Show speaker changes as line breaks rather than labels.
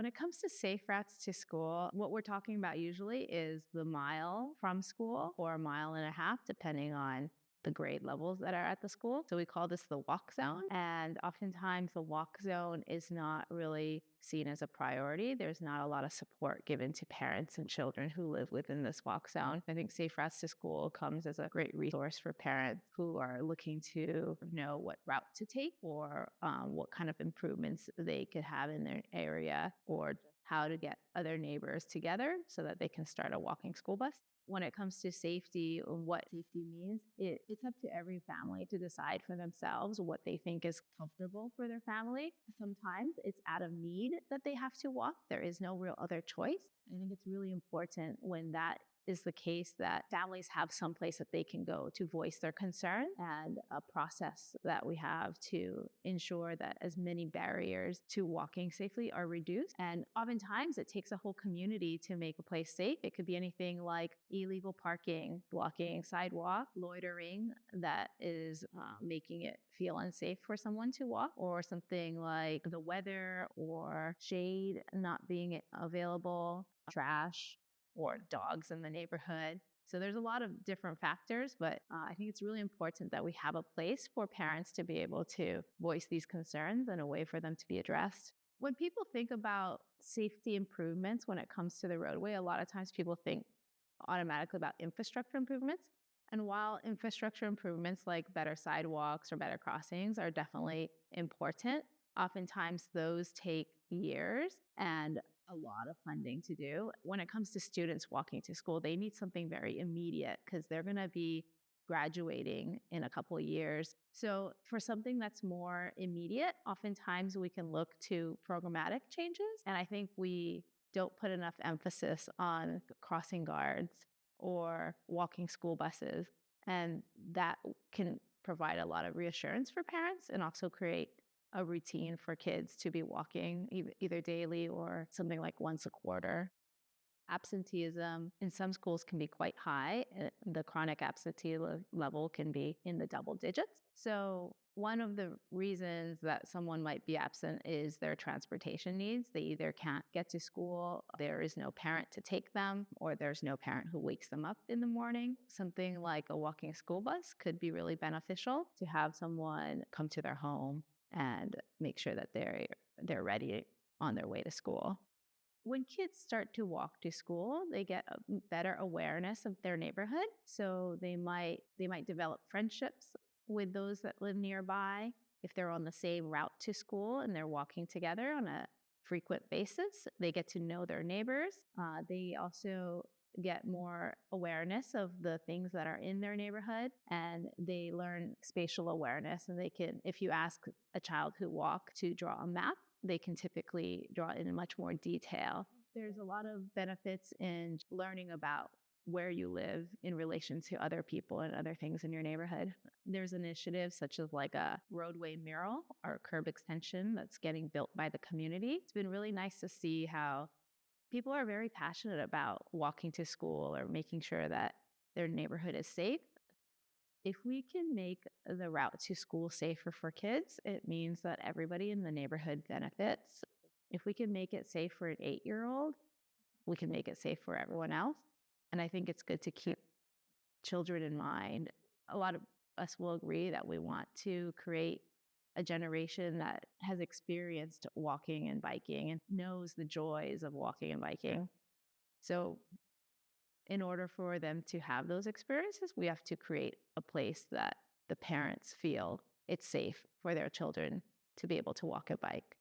When it comes to safe routes to school, what we're talking about usually is the mile from school or a mile and a half, depending on the grade levels that are at the school. So we call this the walk zone. And oftentimes the walk zone is not really seen as a priority. There's not a lot of support given to parents and children who live within this walk zone. I think Safe Routes to School comes as a great resource for parents who are looking to know what route to take or what kind of improvements they could have in their area or how to get other neighbors together so that they can start a walking school bus. When it comes to safety, what safety means, it's up to every family to decide for themselves what they think is comfortable for their family. Sometimes it's out of need that they have to walk. There is no real other choice. I think it's really important when that is the case that families have some place that they can go to voice their concern and a process that we have to ensure that as many barriers to walking safely are reduced. And oftentimes it takes a whole community to make a place safe. It could be anything like illegal parking, blocking sidewalk, loitering that is making it feel unsafe for someone to walk, or something like the weather or shade not being available, trash, or dogs in the neighborhood. So there's a lot of different factors, but I think it's really important that we have a place for parents to be able to voice these concerns and a way for them to be addressed. When people think about safety improvements when it comes to the roadway, a lot of times people think automatically about infrastructure improvements. And while infrastructure improvements like better sidewalks or better crossings are definitely important, oftentimes those take years and a lot of funding to do. When it comes to students walking to school, they need something very immediate because they're going to be graduating in a couple of years. So for something that's more immediate, oftentimes we can look to programmatic changes. And I think we don't put enough emphasis on crossing guards or walking school buses. And that can provide a lot of reassurance for parents and also create a routine for kids to be walking either daily or something like once a quarter. Absenteeism in some schools can be quite high. The chronic absentee level can be in the double digits. So one of the reasons that someone might be absent is their transportation needs. They either can't get to school, there is no parent to take them, or there's no parent who wakes them up in the morning. Something like a walking school bus could be really beneficial to have someone come to their home and make sure that they're ready on their way to school. When kids start to walk to school, they get a better awareness of their neighborhood. So they might develop friendships with those that live nearby. If they're on the same route to school and they're walking together on a frequent basis, they get to know their neighbors. They also get more awareness of the things that are in their neighborhood, and they learn spatial awareness. And they can, if you ask a child who walk to draw a map, they can typically draw it in much more detail. There's a lot of benefits in learning about where you live in relation to other people and other things in your neighborhood. There's initiatives such as like a roadway mural or curb extension that's getting built by the community. It's been really nice to see how people are very passionate about walking to school or making sure that their neighborhood is safe. If we can make the route to school safer for kids, it means that everybody in the neighborhood benefits. If we can make it safe for an 8-year-old, we can make it safe for everyone else. And I think it's good to keep children in mind. A lot of us will agree that we want to create a generation that has experienced walking and biking and knows the joys of walking and biking. So in order for them to have those experiences, we have to create a place that the parents feel it's safe for their children to be able to walk a bike.